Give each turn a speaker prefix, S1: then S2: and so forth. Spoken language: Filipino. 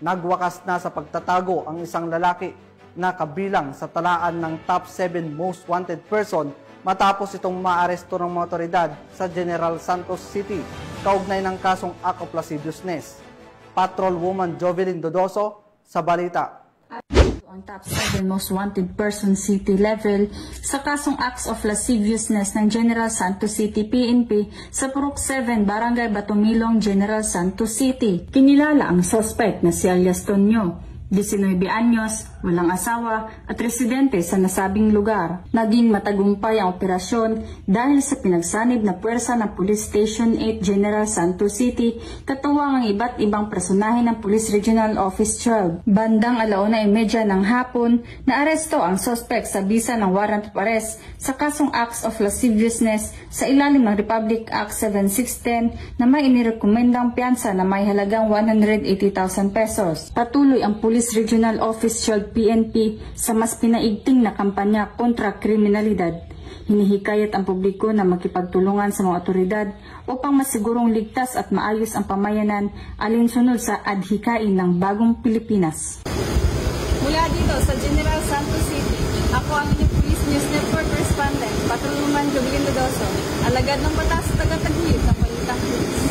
S1: Nagwakas na sa pagtatago ang isang lalaki na kabilang sa talaan ng top 7 most wanted person matapos itong maaresto ng mga otoridad sa General Santos City kaugnay ng kasong act of lasciviousness. Patrolwoman Jovelyn Dodoso sa balita.
S2: Ang top 7 most wanted person city level sa kasong acts of lasciviousness ng General Santos City PNP sa Purok 7, Barangay Batumilong, General Santos City. Kinilala ang suspect na si alias Tonyo, 19 anyos, walang asawa at residente sa nasabing lugar. Naging matagumpay ang operasyon dahil sa pinagsanib na puwersa ng Police Station 8 General Santos City, katuwang ang iba't ibang personahe ng Police Regional Office 12. Bandang 1:30 ng hapon, naaresto ang suspect sa bisa ng warrant of arrest sa kasong acts of lasciviousness sa ilalim ng Republic Act 7610 na may inirekomendang piyansa na may halagang 180,000 pesos. Patuloy ang Police Regional Office 12 PNP sa mas pinaigting na kampanya kontra kriminalidad. Hinihikayat ang publiko na makipagtulungan sa mga otoridad upang masigurong ligtas at maayos ang pamayanan alinsunod sa adhikain ng bagong Pilipinas.
S3: Mula dito sa General Santos City, ako ang inyong Police News Network Correspondent, Patrolwoman Jovelyn Dodoso, alagad ng batas taga-taguyod ng Balitang Pulis.